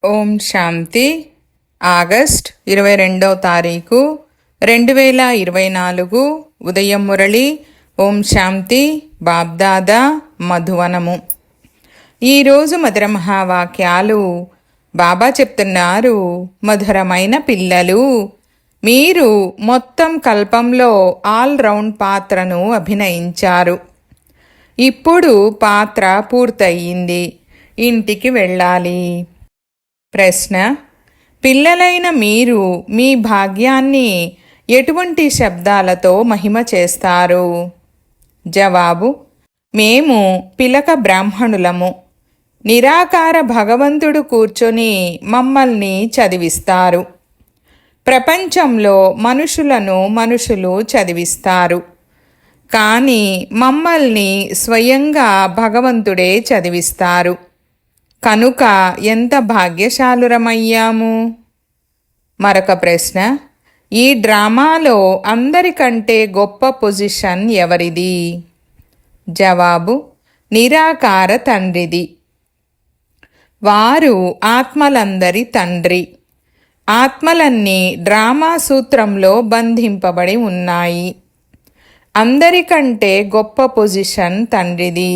ఓం శాంతి. August 22వ తారీఖు 2024 ఉదయం మురళి. ఓం శాంతి. బాబ్దాదా మధువనము. ఈరోజు మధుర మహావాక్యాలు. బాబా చెప్తున్నారు, మధురమైన పిల్లలు, మీరు మొత్తం కల్పంలో ఆల్రౌండ్ పాత్రను అభినయించారు. ఇప్పుడు పాత్ర పూర్తయింది, ఇంటికి వెళ్ళాలి. ప్రశ్న: పిల్లలైన మీరు మీ భాగ్యాన్ని ఎటువంటి శబ్దాలతో మహిమ చేస్తారు? జవాబు: మేము పిలక బ్రాహ్మణులము. నిరాకార భగవంతుడు కూర్చొని మమ్మల్ని చదివిస్తారు. ప్రపంచంలో మనుషులు చదివిస్తారు, కానీ మమ్మల్ని స్వయంగా భగవంతుడే చదివిస్తారు. కనుక ఎంత భాగ్యశాలురమయ్యాము. మరొక ప్రశ్న: ఈ డ్రామాలో అందరికంటే గొప్ప పొజిషన్ ఎవరిది? జవాబు: నిరాకార తండ్రిది. వారు ఆత్మలందరి తండ్రి. ఆత్మలన్నీ డ్రామా సూత్రంలో బంధింపబడి ఉన్నాయి. అందరికంటే గొప్ప పొజిషన్ తండ్రిది.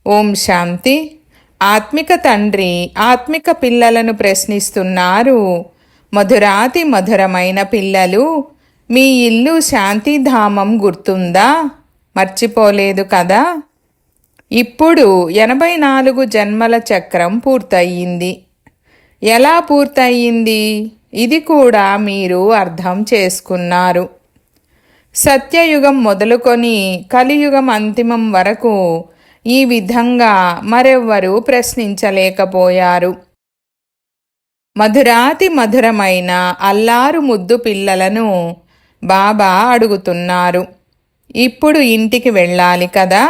ఓం శాంతి. ఆత్మిక తండ్రి ఆత్మిక పిల్లలను ప్రశ్నిస్తున్నారు, మధురాతి మధురమైన పిల్లలు, మీ ఇల్లు శాంతిధామం గుర్తుందా? మర్చిపోలేదు కదా? ఇప్పుడు 84 జన్మల చక్రం పూర్తయింది. ఎలా పూర్తయింది? ఇది కూడా మీరు అర్థం చేసుకున్నారు. సత్యయుగం మొదలుకొని కలియుగం అంతిమం వరకు ఈ విధంగా మరెవ్వరూ ప్రశ్నించలేకపోయారు. మధురాతి మధురమైన అల్లారు ముద్దు పిల్లలను బాబా అడుగుతున్నారు, ఇప్పుడు ఇంటికి వెళ్ళాలి కదా?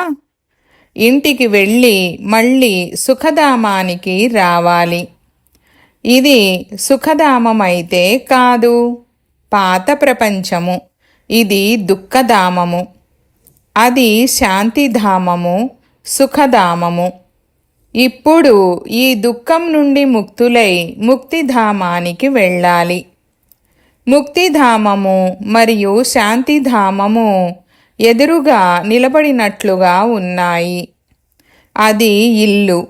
ఇంటికి వెళ్ళి మళ్ళీ సుఖధామానికి రావాలి. ఇది సుఖధామమైతే కాదు, పాత ప్రపంచము. ఇది దుఃఖధామము. అది శాంతిధామము, సుఖధామము. ఇప్పుడు ఈ దుఃఖం నుండి ముక్తులై ముక్తిధామానికి వెళ్ళాలి. ముక్తిధామము మరియు శాంతిధామము ఎదురుగా నిలబడినట్లుగా ఉన్నాయి. అది ఇల్లు.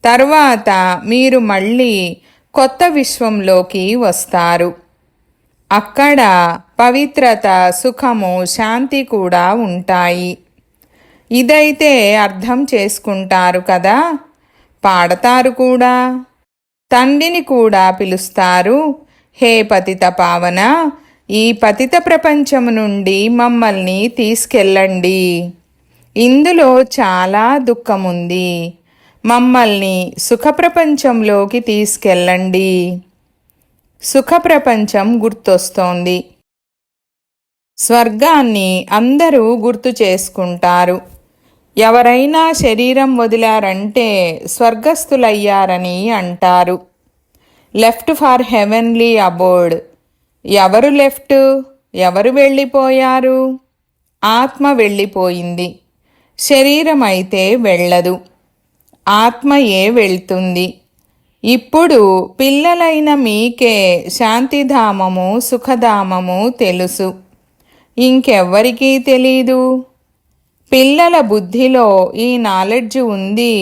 తర్వాత మీరు మళ్ళీ కొత్త విశ్వంలోకి వస్తారు. అక్కడ పవిత్రత, సుఖము, శాంతి కూడా ఉంటాయి. ఇదైతే అర్థం చేసుకుంటారు కదా? పాడతారు కూడా. తండ్రిని కూడా పిలుస్తారు, హే పతిత పావన, ఈ పతిత ప్రపంచము నుండి మమ్మల్ని తీసుకెళ్ళండి. ఇందులో చాలా దుఃఖముంది. మమ్మల్ని సుఖ ప్రపంచంలోకి తీసుకెళ్ళండి. సుఖ ప్రపంచం గుర్తొస్తోంది. స్వర్గాన్ని అందరూ గుర్తు చేసుకుంటారు. ఎవరైనా శరీరం వదిలారంటే స్వర్గస్థులయ్యారని అంటారు. Left for heavenly అబోర్డ్. ఎవరు లెఫ్ట్? ఎవరు వెళ్ళిపోయారు? ఆత్మ వెళ్ళిపోయింది. శరీరం అయితే వెళ్ళదు. ఆత్మయే వెళ్తుంది. ఇప్పుడు పిల్లలైన మీకే శాంతిధామము, సుఖధామము తెలుసు. ఇంకెవ్వరికీ తెలీదు. పిల్లల బుద్ధిలో ఈ నాలెడ్జ్ ఉంది.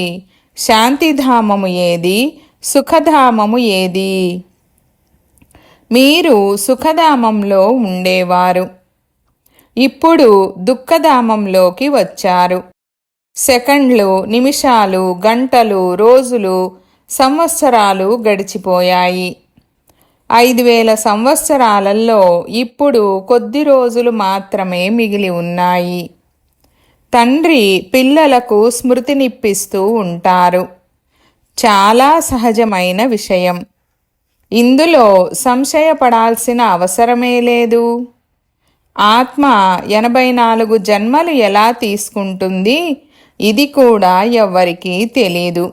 శాంతిధామము ఏది, సుఖధామము ఏది? మీరు సుఖధామంలో ఉండేవారు. ఇప్పుడు దుఃఖధామంలోకి వచ్చారు. సెకండ్లు, నిమిషాలు, గంటలు, రోజులు, సంవత్సరాలు గడిచిపోయాయి. 5000 సంవత్సరాలలో ఇప్పుడు కొద్ది రోజులు మాత్రమే మిగిలి ఉన్నాయి. తండ్రి పిల్లలకు స్మృతినిప్పిస్తూ ఉంటారు. చాలా సహజమైన విషయం. ఇందులో సంశయపడాల్సిన అవసరమే లేదు. ఆత్మ 84 జన్మలు ఎలా తీసుకుంటుంది, ఇది కూడా ఎవ్వరికీ తెలీదు.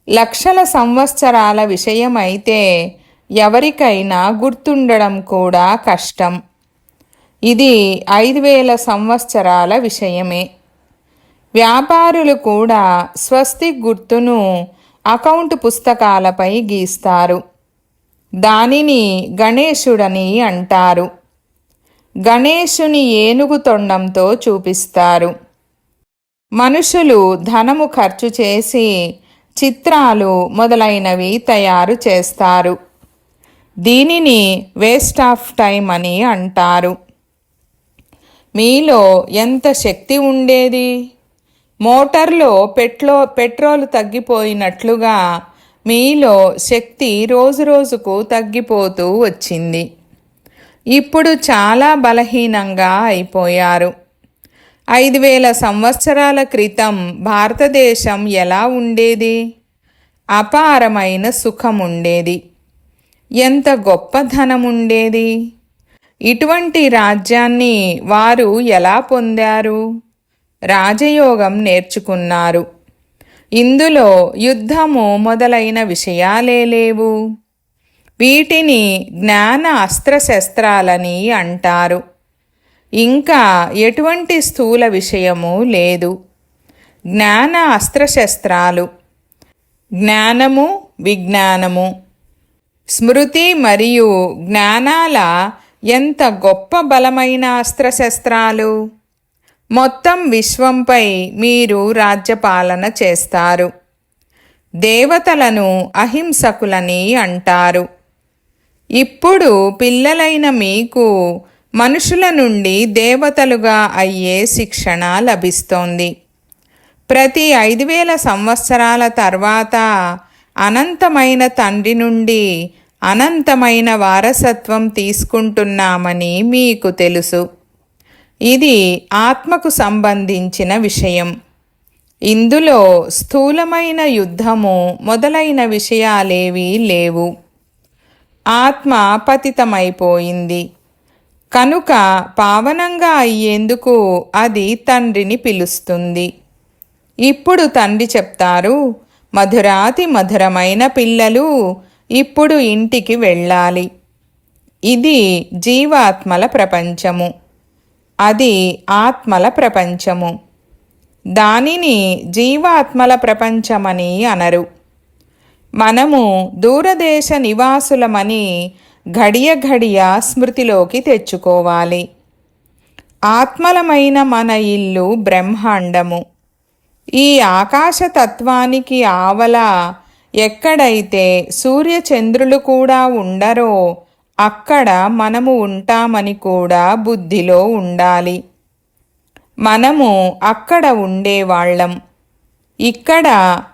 లక్షల సంవత్సరాల విషయమైతే ఎవరికైనా గుర్తుండడం కూడా కష్టం. ఇది 5000 సంవత్సరాల విషయమే. వ్యాపారులు కూడా స్వస్తిక్ గుర్తును అకౌంట్ పుస్తకాలపై గీస్తారు. దానిని గణేశుడని అంటారు. గణేశుని ఏనుగు తొండంతో చూపిస్తారు. మనుషులు ధనము ఖర్చు చేసి చిత్రాలు మొదలైనవి తయారు చేస్తారు. దీనిని వేస్ట్ ఆఫ్ టైం అని అంటారు. మీలో ఎంత శక్తి ఉండేది? మోటార్లో పెట్రోలు తగ్గిపోయినట్లుగా మీలో శక్తి రోజురోజుకు తగ్గిపోతూ వచ్చింది. ఇప్పుడు చాలా బలహీనంగా అయిపోయారు. 5000 సంవత్సరాల క్రితం భారతదేశం ఎలా ఉండేది? అపారమైన సుఖం ఉండేది. ఎంత గొప్ప ధనం ఉండేది! ఇటువంటి రాజ్యాన్ని వారు ఎలా పొందారు? రాజయోగం నేర్చుకున్నారు. ఇందులో యుద్ధము మొదలైన విషయాలే లేవు. వీటిని జ్ఞాన అస్త్రశస్త్రాలని అంటారు. ఇంకా ఎటువంటి స్థూల విషయము లేదు. జ్ఞాన అస్త్రశస్త్రాలు, జ్ఞానము, విజ్ఞానము, స్మృతి మరియు జ్ఞానాల ఎంత గొప్ప బలమైన అస్త్రశస్త్రాలు! మొత్తం విశ్వంపై మీరు రాజ్యపాలన చేస్తారు. దేవతలను అహింసకులని అంటారు. ఇప్పుడు పిల్లలైన మీకు మనుషుల నుండి దేవతలుగా అయ్యే శిక్షణ లభిస్తోంది. ప్రతి 5000 సంవత్సరాల తర్వాత అనంతమైన తండ్రి నుండి అనంతమైన వారసత్వం తీసుకుంటున్నామని మీకు తెలుసు. ఇది ఆత్మకు సంబంధించిన విషయం. ఇందులో స్థూలమైన యుద్ధము మొదలైన విషయాలేవీ లేవు. ఆత్మ పతితమైపోయింది కనుక పావనంగా అయ్యేందుకు అది తండ్రిని పిలుస్తుంది. ఇప్పుడు తండ్రి చెప్తారు, మధురాతి మధురమైన పిల్లలు ఇప్పుడు ఇంటికి వెళ్ళాలి. ఇది జీవాత్మల ప్రపంచము, అది ఆత్మల ప్రపంచము. దానిని జీవాత్మల ప్రపంచమని అనరు. మనము దూరదేశ నివాసులమని ఘడియ ఘడియ స్మృతిలోకి తెచ్చుకోవాలి. ఆత్మలమైన మన ఇల్లు బ్రహ్మాండము. ఈ ఆకాశతత్వానికి ఆవల ఎక్కడైతే సూర్యచంద్రులు కూడా ఉండరో అక్కడ మనము ఉంటామని కూడా బుద్ధిలో ఉండాలి. మనము అక్కడ ఉండేవాళ్ళం. ఇక్కడ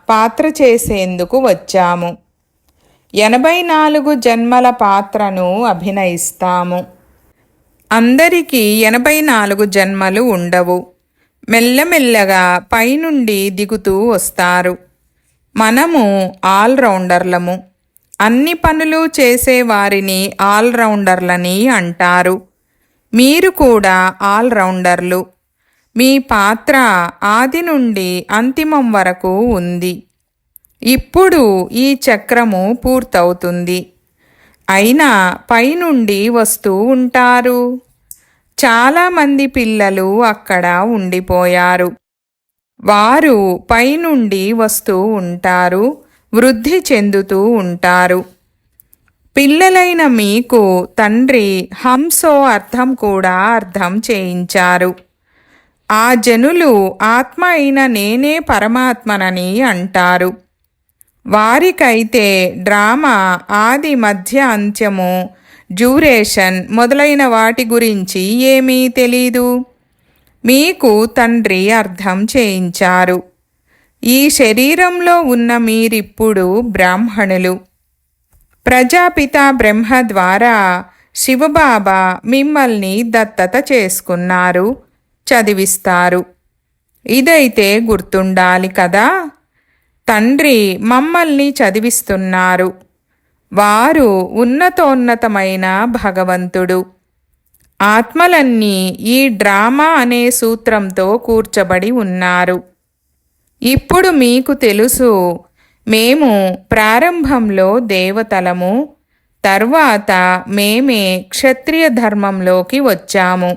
పాత్ర చేసేందుకు వచ్చాము. 84 జన్మల పాత్రను అభినయిస్తాము. అందరికీ 84 జన్మలు ఉండవు. మెల్లమెల్లగా పైనుండి దిగుతూ వస్తారు. మనము ఆల్రౌండర్లము. అన్ని పనులు చేసేవారిని ఆల్రౌండర్లని అంటారు. మీరు కూడా ఆల్రౌండర్లు. మీ పాత్ర ఆది నుండి అంతిమం వరకు ఉంది. ఇప్పుడు ఈ చక్రము పూర్తవుతుంది. అయినా పైనుండి వస్తూ ఉంటారు. చాలామంది పిల్లలు అక్కడ ఉండిపోయారు. వారు పైనుండి వస్తూ ఉంటారు, వృద్ధి చెందుతూ ఉంటారు. పిల్లలైన మీకు తండ్రి హంసో అర్థం కూడా అర్థం చేయించారు. ఆ జనులు ఆత్మ అయిన నేనే పరమాత్మనని అంటారు. వారికైతే డ్రామా ఆది మధ్య అంత్యము, డ్యూరేషన్ మొదలైన వాటి గురించి ఏమీ తెలీదు. మీకు తండ్రి అర్థం చేయించారు. ఈ శరీరంలో ఉన్న మీరిప్పుడు బ్రాహ్మణులు. ప్రజాపిత బ్రహ్మ ద్వారా శివబాబా మిమ్మల్ని దత్తత చేసుకున్నారు, చదివిస్తారు. ఇదైతే గుర్తుండాలి కదా. తండ్రి మమ్మల్ని చదివిస్తున్నారు. వారు ఉన్నతోన్నతమైన భగవంతుడు. ఆత్మలన్నీ ఈ డ్రామా అనే సూత్రంతో కూర్చబడి ఉన్నారు. ఇప్పుడు మీకు తెలుసు, మేము ప్రారంభంలో దేవతలము, తర్వాత మేమే క్షత్రియ ధర్మంలోకి వచ్చాము.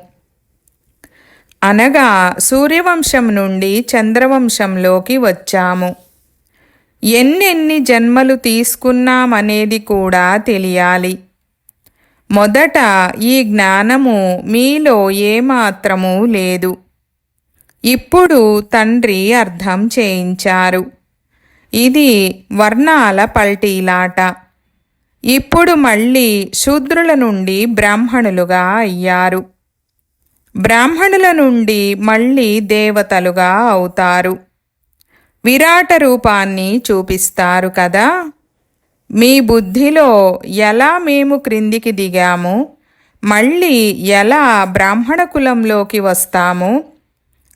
అనగా సూర్యవంశం నుండి చంద్రవంశంలోకి వచ్చాము. ఎన్నెన్ని జన్మలు తీసుకున్నామనేది కూడా తెలియాలి. మొదట ఈ జ్ఞానము మీలో ఏమాత్రమూ లేదు. ఇప్పుడు తండ్రి అర్థం చేయించారు. ఇది వర్ణాల పల్టీలాట. ఇప్పుడు మళ్ళీ శూద్రుల నుండి బ్రాహ్మణులుగా అయ్యారు. బ్రాహ్మణుల నుండి మళ్ళీ దేవతలుగా అవుతారు. విరాట రూపాన్ని చూపిస్తారు కదా. మీ బుద్ధిలో ఎలా మేము క్రిందికి దిగాము, మళ్ళీ ఎలా బ్రాహ్మణ కులంలోకి వస్తాము,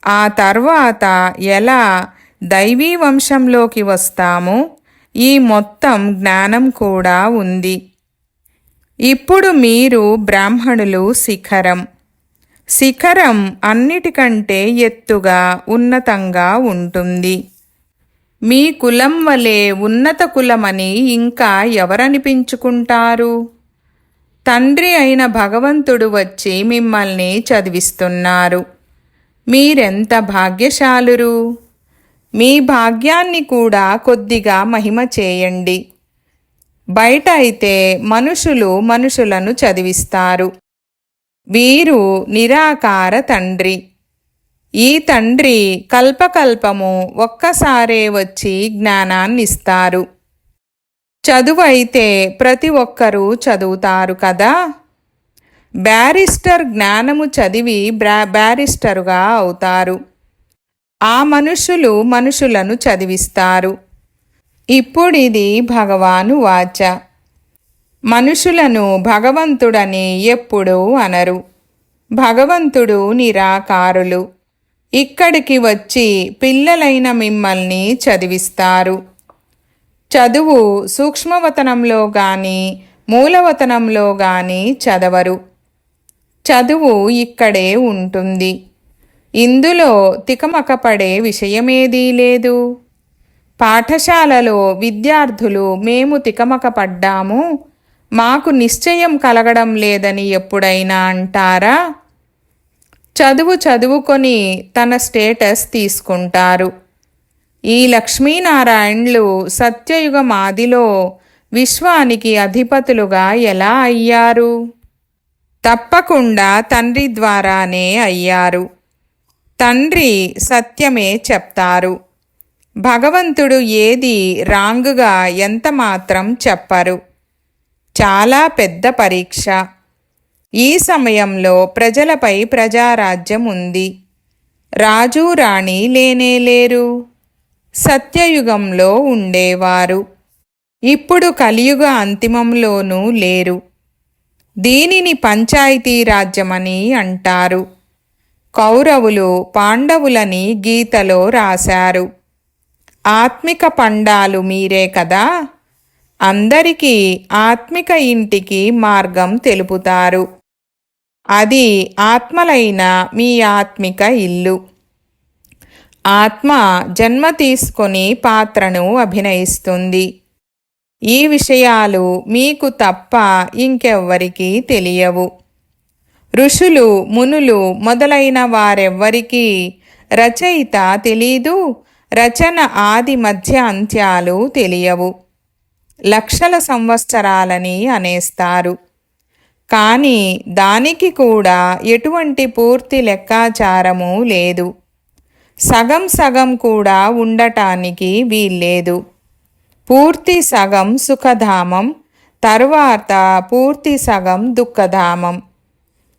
ఆ తర్వాత ఎలా దైవీ వంశంలోకి వస్తాము, ఈ మొత్తం జ్ఞానం కూడా ఉంది. ఇప్పుడు మీరు బ్రాహ్మణులు శిఖరం. శిఖరం అన్నిటికంటే ఎత్తుగా ఉన్నతంగా ఉంటుంది. మీ కులం వలె ఉన్నత కులమని ఇంకా ఎవరనిపించుకుంటారు? తండ్రి అయిన భగవంతుడు వచ్చి మిమ్మల్ని చదివిస్తున్నారు. మీరెంత భాగ్యశాలురు! మీ భాగ్యాన్ని కూడా కొద్దిగా మహిమ చేయండి. బయట అయితే మనుషులు మనుషులను చదివిస్తారు. వీరు నిరాకార తండ్రి. ఈ తండ్రి కల్పకల్పము ఒక్కసారే వచ్చి జ్ఞానాన్నిస్తారు. చదువు అయితే ప్రతి ఒక్కరూ చదువుతారు కదా. బ్యారిస్టర్ జ్ఞానము చదివి బ్యారిస్టరుగా అవుతారు. ఆ మనుషులు మనుషులను చదివిస్తారు. ఇప్పుడిది భగవాను వాచ. మనుషులను భగవంతుడని ఎప్పుడూ అనరు. భగవంతుడు నిరాకారులు. ఇక్కడికి వచ్చి పిల్లలైన మిమ్మల్ని చదివిస్తారు. చదువు సూక్ష్మవతనంలో గాని మూలవతనంలో గాని చదవరు. చదువు ఇక్కడే ఉంటుంది. ఇందులో తికమకపడే విషయమేదీ లేదు. పాఠశాలలో విద్యార్థులు మేము తికమకపడ్డాము, మాకు నిశ్చయం కలగడం లేదని ఎప్పుడైనా అంటారా? చదువు చదువుకొని తన స్టేటస్ తీసుకుంటారు. ఈ లక్ష్మీనారాయణులు సత్యయుగం ఆదిలో విశ్వానికి అధిపతులుగా ఎలా అయ్యారు? తప్పకుండా తండ్రి ద్వారానే అయ్యారు. తండ్రి సత్యమే చెప్తారు. భగవంతుడు ఏది రాంగుగా ఎంత మాత్రం చెప్పరు. చాలా పెద్ద పరీక్ష. ఈ సమయంలో ప్రజలపై ప్రజారాజ్యం ఉంది. రాజు రాణి లేనేలేరు. సత్యయుగంలో ఉండేవారు. ఇప్పుడు కలియుగ అంతిమంలోనూ లేరు. దీనిని పంచాయతీ రాజ్యమని అంటారు. కౌరవులు పాండవులని గీతలో రాశారు. ఆత్మిక పండాలు మీరే కదా. అందరికీ ఆత్మిక ఇంటికి మార్గం తెలుపుతారు. అది ఆత్మలైన మీ ఆత్మిక ఇల్లు. ఆత్మ జన్మ తీసుకొని పాత్రను అభినయిస్తుంది. ఈ విషయాలు మీకు తప్ప ఇంకెవ్వరికీ తెలియవు. ఋషులు మునులు మొదలైన వారెవ్వరికీ రచయిత తెలీదు, రచన ఆది మధ్య అంత్యాలు తెలియవు. లక్షల సంవత్సరాలని అనేస్తారు. కానీ దానికి కూడా ఎటువంటి పూర్తి లెక్కాచారము లేదు. సగం సగం కూడా ఉండటానికి వీల్లేదు. పూర్తి సగం సుఖధామం, తరువాత పూర్తి సగం దుఃఖధామం.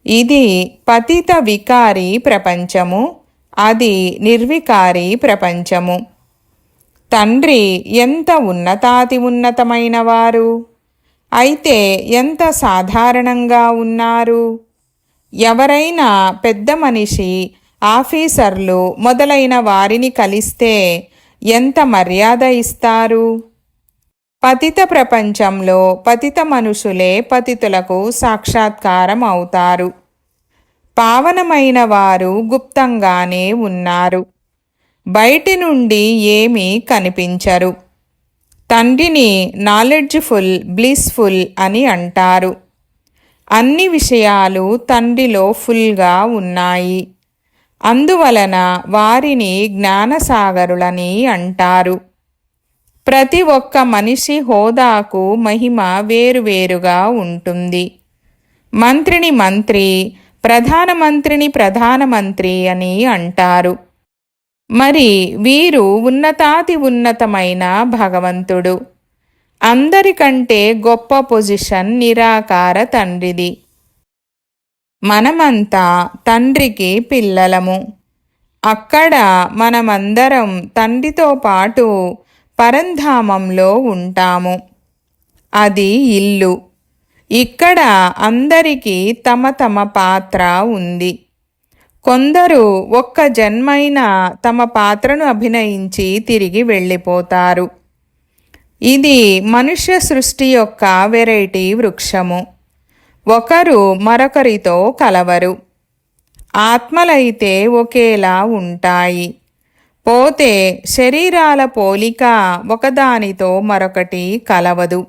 ఇది పతిత వికారి ప్రపంచము, అది నిర్వికారి ప్రపంచము. తండ్రి ఎంత ఉన్నతాతి ఉన్నతమైన వారు, అయితే ఎంత సాధారణంగా ఉన్నారు. ఎవరైనా పెద్ద మనిషి, ఆఫీసర్లు మొదలైన వారిని కలిస్తే ఎంత మర్యాద ఇస్తారు. పతిత ప్రపంచంలో పతిత మనుషులే పతితులకు సాక్షాత్కారం అవుతారు. పావనమైన వారు గుప్తంగానే ఉన్నారు. బయటి నుండి ఏమీ కనిపించరు. తండ్రిని నాలెడ్జ్ఫుల్, బ్లిస్ఫుల్ అని అంటారు. అన్ని విషయాలు తండ్రిలో ఫుల్గా ఉన్నాయి. అందువలన వారిని జ్ఞానసాగరులని అంటారు. ప్రతి ఒక్క మనిషి హోదాకు మహిమ వేరువేరుగా ఉంటుంది. మంత్రిని మంత్రి, ప్రధానమంత్రిని ప్రధానమంత్రి అని అంటారు. మరి వీరు ఉన్నతాతి ఉన్నతమైన భగవంతుడు. అందరికంటే గొప్ప పొజిషన్ నిరాకార తండ్రిది. మనమంతా తండ్రికి పిల్లలము. అక్కడ మనమందరం తండ్రితో పాటు పరంధామంలో ఉంటాము. అది ఇల్లు. ఇక్కడ అందరికీ తమ తమ పాత్ర ఉంది. కొందరు ఒక్క జన్మైన తమ పాత్రను అభినయించి తిరిగి వెళ్ళిపోతారు. ఇది మనుష్య సృష్టి యొక్క వెరైటీ వృక్షము. ఒకరు మరొకరితో కలవరు. ఆత్మలైతే ఒకేలా ఉంటాయి. పోతే శరీరాల పోలిక ఒకదానితో మరొకటి కలవదు.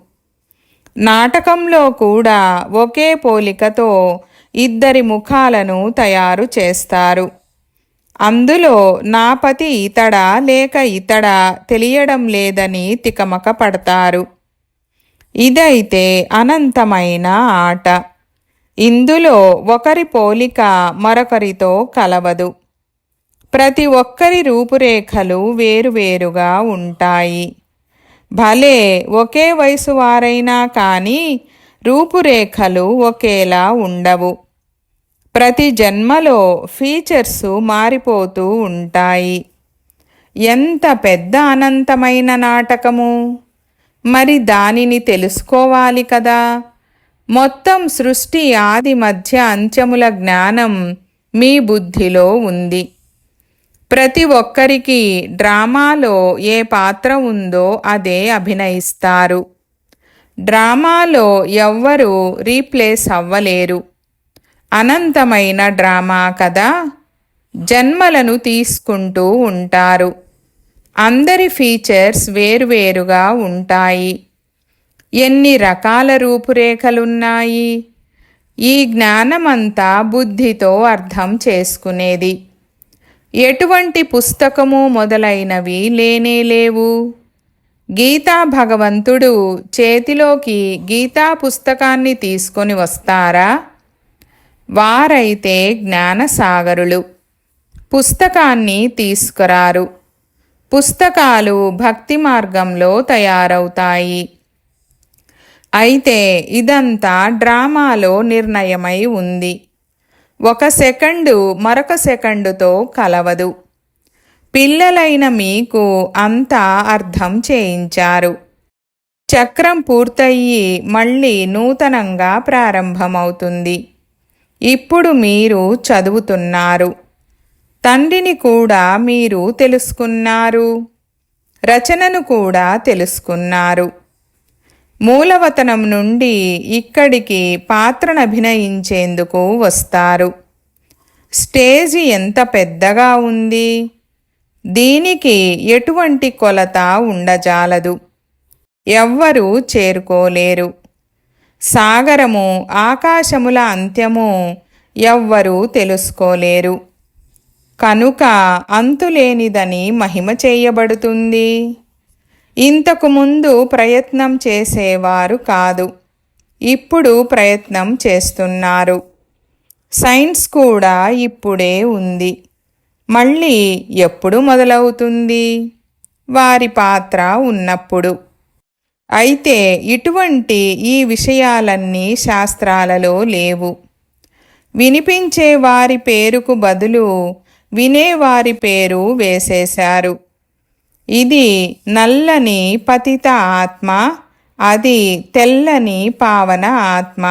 నాటకంలో కూడా ఒకే పోలికతో ఇద్దరి ముఖాలను తయారు చేస్తారు. అందులో నా పతి ఇతడా లేక ఇతడా తెలియడం లేదని తికమక పడతారు. ఇదైతే అనంతమైన ఆట. ఇందులో ఒకరి పోలిక మరొకరితో కలవదు. ప్రతి ఒక్కరి రూపురేఖలు వేరువేరుగా ఉంటాయి. భలే ఒకే వయసు వారైనా కానీ రూపురేఖలు ఒకేలా ఉండవు. ప్రతి జన్మలో ఫీచర్స్ మారిపోతూ ఉంటాయి. ఎంత పెద్ద అనంతమైన నాటకము! మరి దానిని తెలుసుకోవాలి కదా. మొత్తం సృష్టి ఆది మధ్య అంత్యముల జ్ఞానం మీ బుద్ధిలో ఉంది. ప్రతి ఒక్కరికి డ్రామాలో ఏ పాత్ర ఉందో అదే అభినయిస్తారు. డ్రామాలో ఎవ్వరూ రీప్లేస్ అవ్వలేరు. అనంతమైన డ్రామా కదా. జన్మలను తీసుకుంటూ ఉంటారు. అందరి ఫీచర్స్ వేరువేరుగా ఉంటాయి. ఎన్ని రకాల రూపురేఖలున్నాయి! ఈ జ్ఞానమంతా బుద్ధితో అర్థం చేసుకునేది. ఎటువంటి పుస్తకము మొదలైనవి లేనేలేవు. గీతా భగవంతుడు చేతిలోకి గీతా పుస్తకాన్ని తీసుకొని వస్తారా? వారైతే జ్ఞానసాగరులు. పుస్తకాన్ని తీసుకురారు. పుస్తకాలు భక్తి మార్గంలో తయారవుతాయి. అయితే ఇదంతా డ్రామాలో నిర్ణయమై ఉంది. ఒక సెకండు మరొక సెకండుతో కలవదు. పిల్లలైన మీకు అంతా అర్థం చేయించారు. చక్రం పూర్తయ్యి మళ్ళీ నూతనంగా ప్రారంభమవుతుంది. ఇప్పుడు మీరు చదువుతున్నారు. తండ్రిని కూడా మీరు తెలుసుకున్నారు. రచనను కూడా తెలుసుకున్నారు. మూలవతనం నుండి ఇక్కడికి పాత్రను అభినయించేందుకు వస్తారు. స్టేజి ఎంత పెద్దగా ఉంది! దీనికి ఎటువంటి కొలత ఉండజాలదు. ఎవ్వరూ చేరుకోలేరు. సాగరము ఆకాశముల అంత్యము ఎవ్వరూ తెలుసుకోలేరు. కనుక అంతులేనిదని మహిమ చేయబడుతుంది. ఇంతకు ముందు ప్రయత్నం చేసేవారు కాదు. ఇప్పుడు ప్రయత్నం చేస్తున్నారు. సైన్స్ కూడా ఇప్పుడే ఉంది. మళ్ళీ ఎప్పుడు మొదలవుతుంది? వారి పాత్ర ఉన్నప్పుడు. అయితే ఇటువంటి ఈ విషయాలన్నీ శాస్త్రాలలో లేవు. వినిపించే వారి పేరుకు బదులు వినేవారి పేరు వేసేశారు. ఇది నల్లని పతిత ఆత్మ, అది తెల్లని పావన ఆత్మ.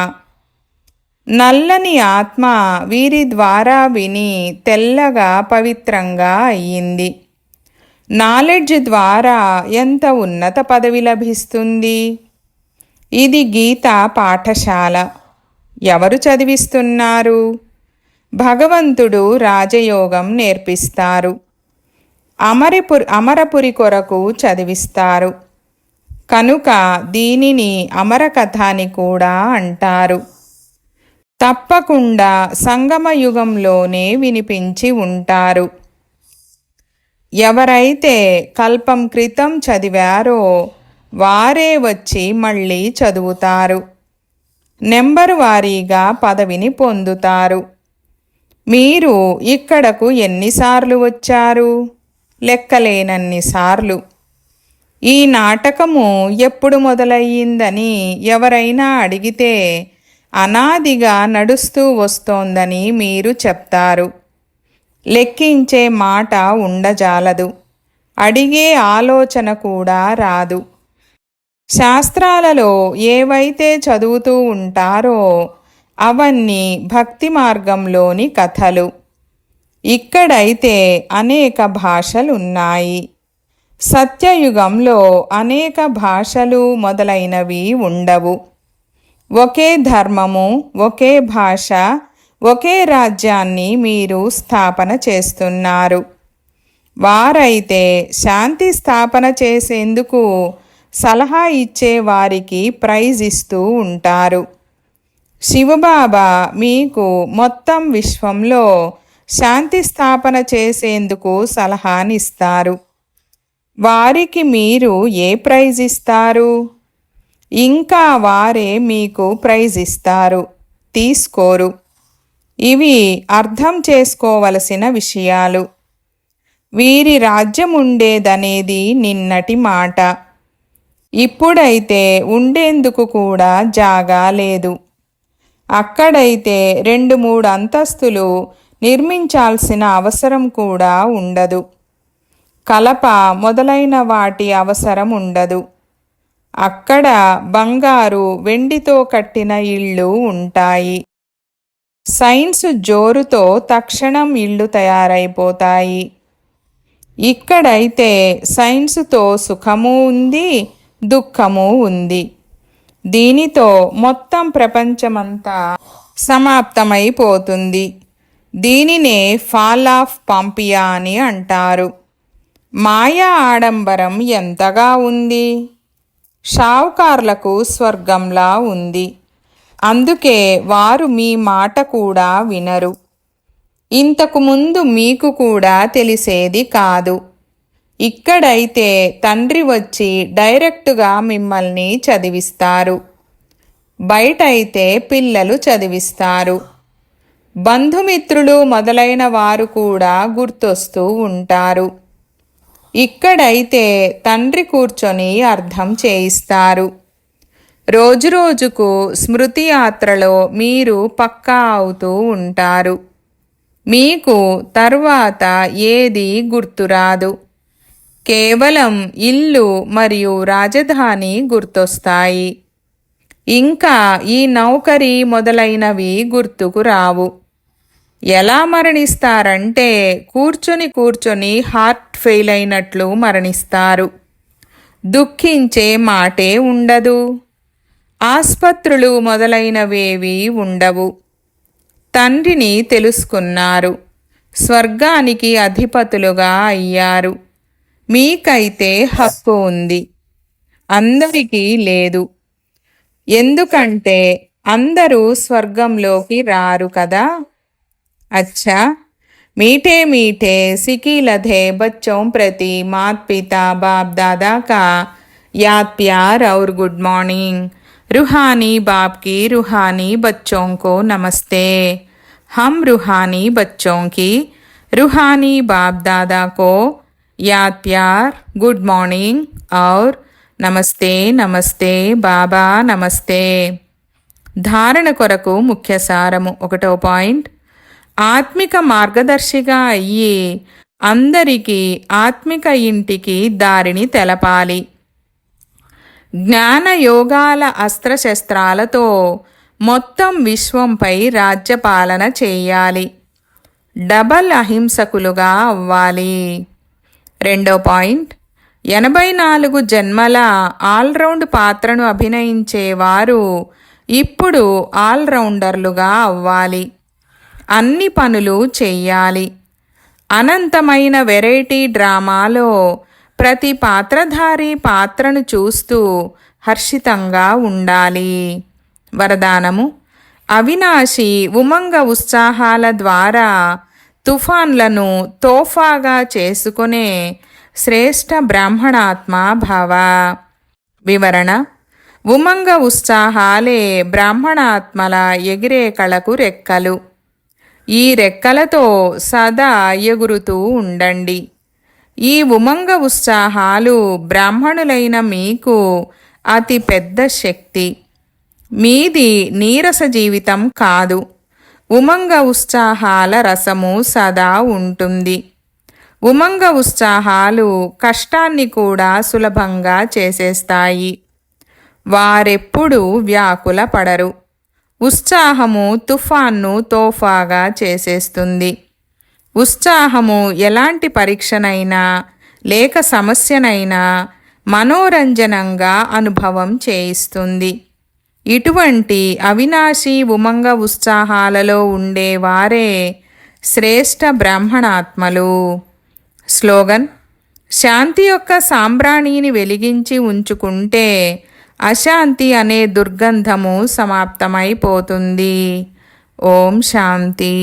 నల్లని ఆత్మ వీరి ద్వారా విని తెల్లగా పవిత్రంగా అయ్యింది. నాలెడ్జ్ ద్వారా ఎంత ఉన్నత పదవి లభిస్తుంది! ఇది గీతా పాఠశాల. ఎవరు చదివిస్తున్నారు? భగవంతుడు రాజయోగం నేర్పిస్తారు. అమరపురి కొరకు చదివిస్తారు. కనుక దీనిని అమరకథ అని కూడా అంటారు. తప్పకుండా సంగమయుగంలోనే వినిపించి ఉంటారు. ఎవరైతే కల్పం క్రితం చదివారో వారే వచ్చి మళ్ళీ చదువుతారు. నెంబరు వారీగా పదవిని పొందుతారు. మీరు ఇక్కడకు ఎన్నిసార్లు వచ్చారు? లెక్కలేనన్నిసార్లు. ఈ నాటకము ఎప్పుడు మొదలయ్యిందని ఎవరైనా అడిగితే అనాదిగా నడుస్తూ వస్తోందని మీరు చెప్తారు. లెక్కించే మాట ఉండజాలదు. అడిగే ఆలోచన కూడా రాదు. శాస్త్రాలలో ఏవైతే చదువుతూ ఉంటారో అవన్నీ భక్తి మార్గంలోని కథలు. ఇక్కడైతే అనేక భాషలున్నాయి. సత్యయుగంలో అనేక భాషలు మొదలైనవి ఉండవు. ఒకే ధర్మము, ఒకే భాష, ఒకే రాజ్యాన్ని మీరు స్థాపన చేస్తున్నారు. వారైతే శాంతి స్థాపన చేసేందుకు సలహా ఇచ్చే వారికి ప్రైజ్ ఇస్తూ ఉంటారు. శివబాబా మీకు మొత్తం విశ్వంలో శాంతి స్థాపన చేసేందుకు సలహానిస్తారు. వారికి మీరు ఏ ప్రైజ్ ఇస్తారు? ఇంకా వారే మీకు ప్రైజ్ ఇస్తారు, తీసుకోరు. ఇవి అర్థం చేసుకోవలసిన విషయాలు. వీరి రాజ్యం ఉండేదనేది నిన్నటి మాట. ఇప్పుడైతే ఉండేందుకు కూడా జాగా లేదు. అక్కడైతే 2-3 అంతస్తులు నిర్మించాల్సిన అవసరం కూడా ఉండదు. కలప మొదలైన వాటి అవసరం ఉండదు. అక్కడ బంగారు, వెండితో కట్టిన ఇళ్ళు ఉంటాయి. సైన్స్ జోరుతో తక్షణం ఇళ్ళు తయారైపోతాయి. ఇక్కడైతే సైన్సుతో సుఖము ఉంది, దుఃఖము ఉంది. దీనితో మొత్తం ప్రపంచమంతా సమాప్తమైపోతుంది. దీనినే ఫాల్ ఆఫ్ పంపియా అని అంటారు. మాయా ఆడంబరం ఎంతగా ఉంది. షావుకార్లకు స్వర్గంలా ఉంది. అందుకే వారు మీ మాట కూడా వినరు. ఇంతకు ముందు మీకు కూడా తెలిసేది కాదు. ఇక్కడైతే తండ్రి వచ్చి డైరెక్టుగా మిమ్మల్ని చదివిస్తారు. బయటైతే పిల్లలు చదివిస్తారు. బంధుమిత్రులు మొదలైన వారు కూడా గుర్తొస్తూ ఉంటారు. ఇక్కడైతే తండ్రి కూర్చొని అర్థం చేయిస్తారు. రోజురోజుకు స్మృతి యాత్రలో మీరు పక్కా అవుతూ ఉంటారు. మీకు తర్వాత ఏది గుర్తురాదు. కేవలం ఇల్లు మరియు రాజధాని గుర్తొస్తాయి. ఇంకా ఈ నౌకరీ మొదలైనవి గుర్తుకు రావు. ఎలా మరణిస్తారంటే కూర్చొని హార్ట్ ఫెయిల్ అయినట్లు మరణిస్తారు. దుఃఖించే మాటే ఉండదు. ఆస్పత్రులు మొదలైనవేవి ఉండవు. తండ్రిని తెలుసుకున్నారు. స్వర్గానికి అధిపతులుగా అయ్యారు. మీకైతే హక్కు ఉంది, అందరికీ లేదు. ఎందుకంటే అందరూ స్వర్గంలోకి రారు కదా. अच्छा, मीठे मीठे सिकीलधे बच्चों प्रति माता पिता बाप दादा का याद प्यार और गुड मॉर्निंग. रूहानी बाप की रूहानी बच्चों को नमस्ते. हम रूहानी बच्चों की रूहानी बाप दादा को याद प्यार, गुड मॉर्निंग और నమస్తే నమస్తే బాబా నమస్తే. ధారణ కొరకు ముఖ్య సారము. 1వ పాయింట్, ఆత్మిక మార్గదర్శిగా అయ్యి అందరికీ ఆత్మిక ఇంటికి దారిని తెలపాలి. జ్ఞాన యోగాల అస్త్రశస్త్రాలతో మొత్తం విశ్వంపై రాజ్యపాలన చేయాలి. డబల్ అహింసకులుగా అవ్వాలి. 2వ పాయింట్, 84 జన్మల ఆల్రౌండ్ పాత్రను అభినయించేవారు ఇప్పుడు ఆల్రౌండర్లుగా అవ్వాలి. అన్ని పనులు చెయ్యాలి. అనంతమైన వెరైటీ డ్రామాలో ప్రతి పాత్రధారి పాత్రను చూస్తూ హర్షితంగా ఉండాలి. వరదానము: అవినాశి ఉమంగ ఉత్సాహాల ద్వారా తుఫాన్లను తోఫాగా చేసుకునే శ్రేష్ఠ బ్రాహ్మణాత్మ భవ. వివరణ: ఉమంగ ఉత్సాహాలే బ్రాహ్మణాత్మల ఎగిరే కళకు రెక్కలు. ఈ రెక్కలతో సదా ఎగురుతూ ఉండండి. ఈ ఉమంగ ఉత్సాహాలు బ్రాహ్మణులైన మీకు అతి పెద్ద శక్తి. మీది నీరస జీవితం కాదు. ఉమంగ ఉత్సాహాల రసము సదా ఉంటుంది. ఉమంగ ఉత్సాహాలు కష్టాన్ని కూడా సులభంగా చేసేస్తాయి. వారెప్పుడూ వ్యాకుల పడరు. ఉత్సాహము తుఫాన్ను తోఫాగా చేసేస్తుంది. ఉత్సాహము ఎలాంటి పరీక్షనైనా లేక సమస్యనైనా మనోరంజనంగా అనుభవం చేయిస్తుంది. ఇటువంటి అవినాశీ ఉమంగ ఉత్సాహాలలో ఉండేవారే శ్రేష్ఠ బ్రాహ్మణాత్మలు. స్లోగన్: శాంతి యొక్క సాంబ్రాణిని వెలిగించి ఉంచుకుంటే అశాంతి అనే దుర్గంధము సమాప్తమైపోతుంది. ఓం శాంతి.